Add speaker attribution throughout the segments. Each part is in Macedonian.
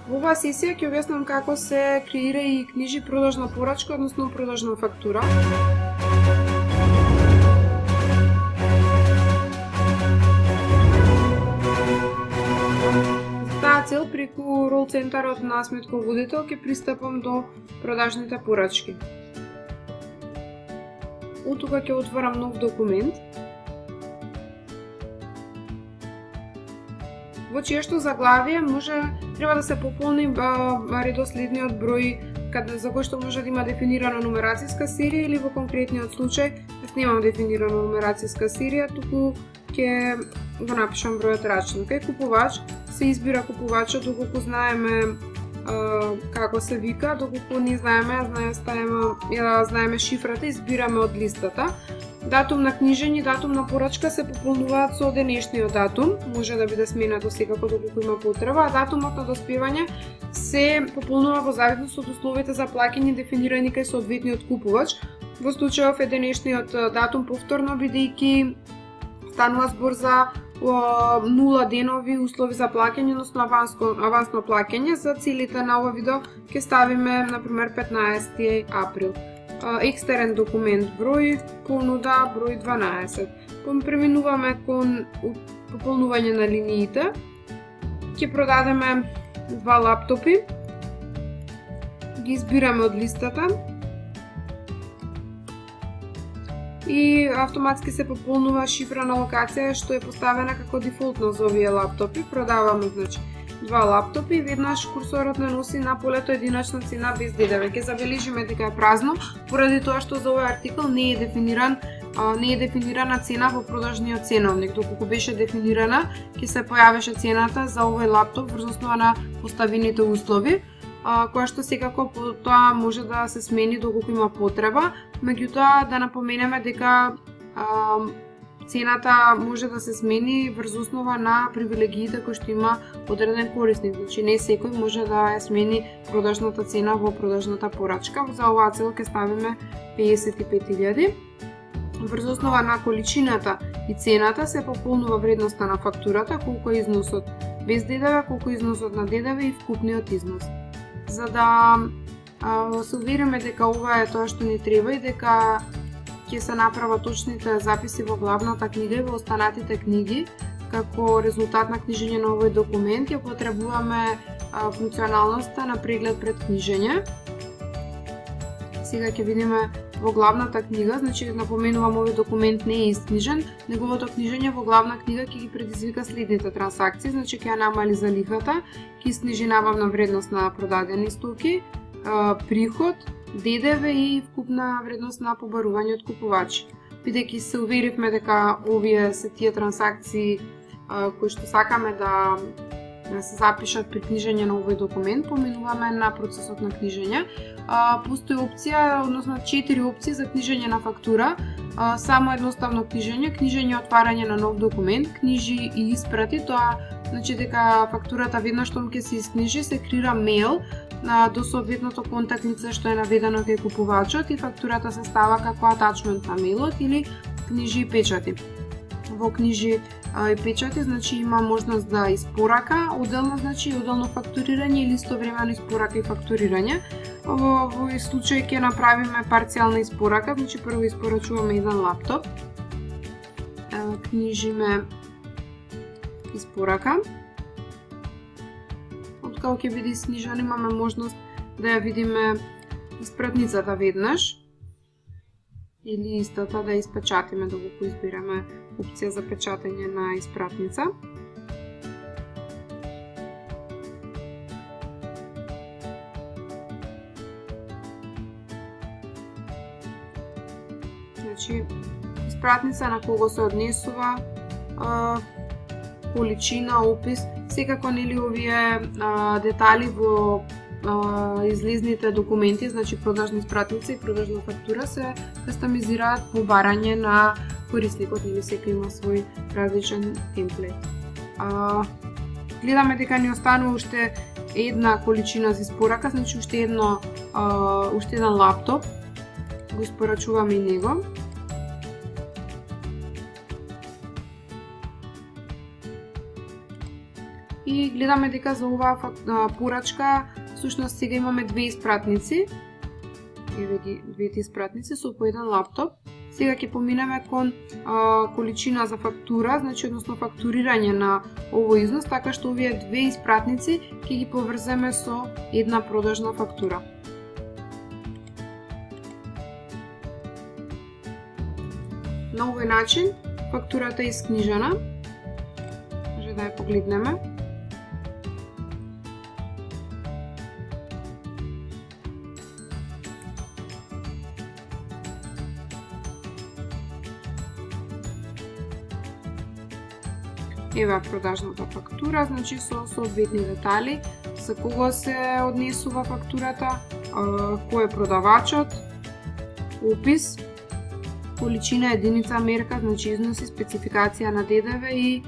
Speaker 1: Во оваа сесија ќе објаснам како се креира и книжи продажна порачка, односно продажна фактура. За таа цел преку рол центарот на сметководител ќе пристапам до продажните порачки. Од тука ќе отворам нов документ, во чијешто заглавие треба да се пополни редоследниот број за кој што може да има дефинирана нумерацијска серија, или во конкретниот случај јас немам дефинирана нумерацијска серија, туку ќе го напишам бројот рачно. Кај купувач се избира купувачот, доколку знаеме како се вика, доколку не знаеме шифрата, избираме од листата. Датум на книжење и датум на порачка се пополнуваат со денешниот датум, може да биде сменато секако доколку има потреба, а датумот на доспевање се пополнува во зависност од условите за плаќање дефинирани кај соодветниот купувач. Во случајов е денешниот датум повторно, бидејќи станува збор за 0 денови услови за плаќање, односно авансно плаќање. За целите на ова видео ќе ставиме например 15 април. Екстерен документ број, понуда број 12. Преминуваме кон пополнување на линиите. Ќе продадеме 2 лаптопи. Ги избираме од листата. И автоматски се пополнува шифрана локација што е поставена како дефолтно за овие лаптопи. Продаваме 2 лаптопи, веднаш курсорот не носи на полето единачна цена без ДДВ. Ќе забележиме дека е празно, поради тоа што за овој артикл не е дефинирана цена во продажниот ценовник. Доколку беше дефинирана, ќе се појавеше цената за овој лаптоп врз основа на поставените услови, која што секако тоа може да се смени доколку има потреба. Меѓутоа да напоменеме дека цената може да се смени врз основа на привилегиите кои што има одреден корисник. Значи не секој може да ја смени продажната цена во продажната порачка. За оваа цел ќе ставиме 55.000. Врз основа на количината и цената се пополнува вредноста на фактурата, колку е износот без ДДВ, колку е износот на ДДВ и вкупниот износ. За да се увериме дека ова е тоа што ни треба и дека ќе се направат точните записи во главната книга и во останатите книги, како резултат на книжење на овој документ, ја потребуваме функционалноста на преглед пред книжење. Сега ќе видиме во главната книга, значи напоменувам овој документ не е искнижен, неговото книжење во главна книга ќе ги предизвика следните трансакции, значи ќе ја намали залихата, ќе искнижи набавна вредност на продадени стоки, приход, ДДВ и вкупна вредност на побарување од купувачи. Бидејќи се уверивме дека овие се тие трансакции кои што сакаме да се запишат при книжење на овој документ, поминуваме на процесот на книжење. Постои опција, односно 4 опции за книжење на фактура. Само едноставно книжење, книжење и отварање на нов документ, книжи и испрати, тоа значи дека фактурата веднаш што ќе се искнижи, се креира мејл до соодветното контактница што е наведено кај купувачот и фактурата се става како атачмент на мејлот или книжи и печати. Во книжи и печати значи има можност да испорака, одделно значи одделно фактурирање или истовремено испорака и фактурирање. Во овој случај ќе направиме парцијална испорака, значи прво испорачуваме еден лаптоп. Книжиме испорака. Откако ќе биде искнижен, имаме можност да ја видиме испратницата веднаш или истата да испечатиме доколку избереме опција за печатење на испратница. Значи, испратница на кого се однесува, количина, опис, секако нели овие детали во излезните документи, значи продажна испратница и продажна фактура се кастомизираат по барање на корисникот, нели секој има свој различен темплет. Гледаме дека ни останува уште една количина за испорака, значи уште еден лаптоп, го испорачуваме и него. И и гледаме дека за оваа порачка всушност сега имаме две испратници. Еве ги двете испратници со по еден лаптоп. Сега ќе поминеме кон количина за фактура, значи односно фактурирање на овој износ, така што овие две испратници ќе ги поврземе со една продажна фактура. На овој начин фактурата е искнижена. Може да ја погледнеме. Ева продажната фактура, значи со соодветни детали, за кого се однесува фактурата, кој е продавачот, опис, количина, единица, мерка, значи износи, спецификација на ДДВ и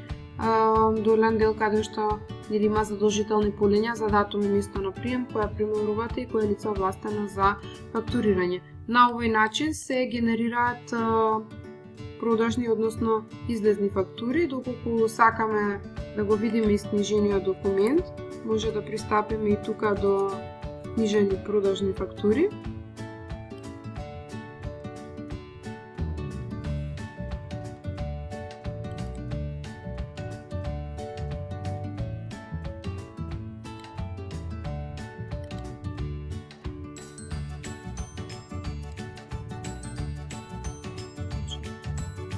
Speaker 1: долен дел каде што има задолжителни полиња за датум и место на прием, која примерувате и која е лице овластено за фактурирање. На овој начин се генерираат продажни, односно излезни фактури. Доколку сакаме да го видиме искнижениот документ, може да пристапиме и тука до книжени продажни фактури.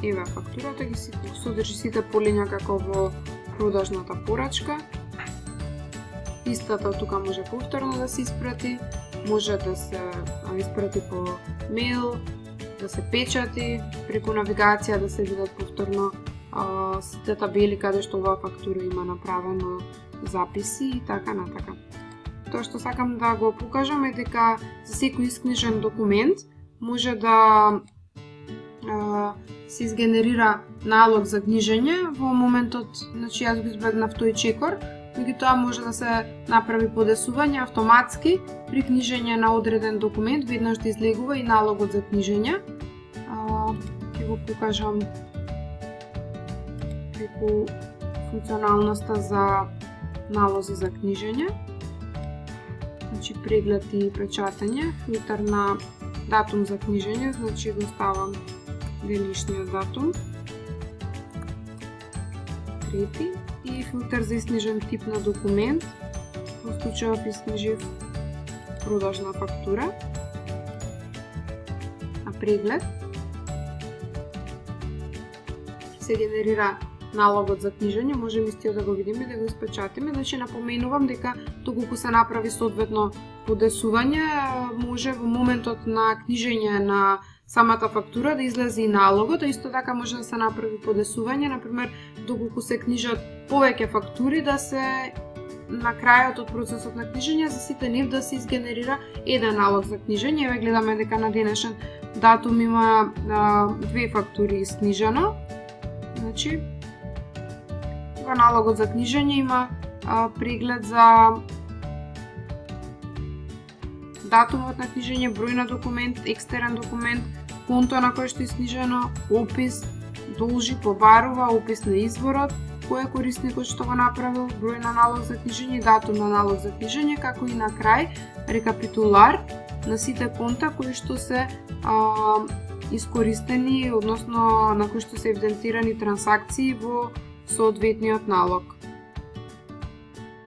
Speaker 1: Ева фактурата ги содржи сите полиња како во продажната порачка. Истата тука може повторно да се испрати, може да се испрати по мејл, да се печати, преку навигација да се видат повторно сите табели каде што оваа фактура има направено записи и така натака. Тоа што сакам да го покажам е дека за секој искнижен документ може да се изгенерира налог за книжење во моментот, значи јас го избегнав тој чекор, меѓутоа може да се направи подесување автоматски при книжење на одреден документ, веднаш да излегува и налогот за книжење. Ќе го покажам преку функционалноста за налози за книжење. Значи преглед и печатање, филтер на датум за книжење, значи го ставам денешниот датум, трети, и филтер за искнижен тип на документ, во случајов искнижив продажна фактура, на преглед се генерира налогот за книжење, можеме истиот да го видиме, да го испечатиме. Значи напоменувам дека доколку се направи соодветно подесување, може во моментот на книжење на самата фактура да излезе и налогот, а исто така може да се направи подесување, например, доколку се книжат повеќе фактури, да се на крајот од процесот на книжење за сите нив да се изгенерира еден налог за книжење. Еве гледаме дека на денешен датум има две фактури искнижено. Значи, во налогот за книжење има преглед за датумот на книжење, број на документ, екстерен документ, конто на кој што е искнижено, опис, должи, побарува, опис на изворот, кој е корисникот што го направил, број на налог за книжење, датум на налог за книжење, како и на крај рекапитулар на сите конта кои што се искористени, односно на кои што се евидентирани трансакции во соодветниот налог.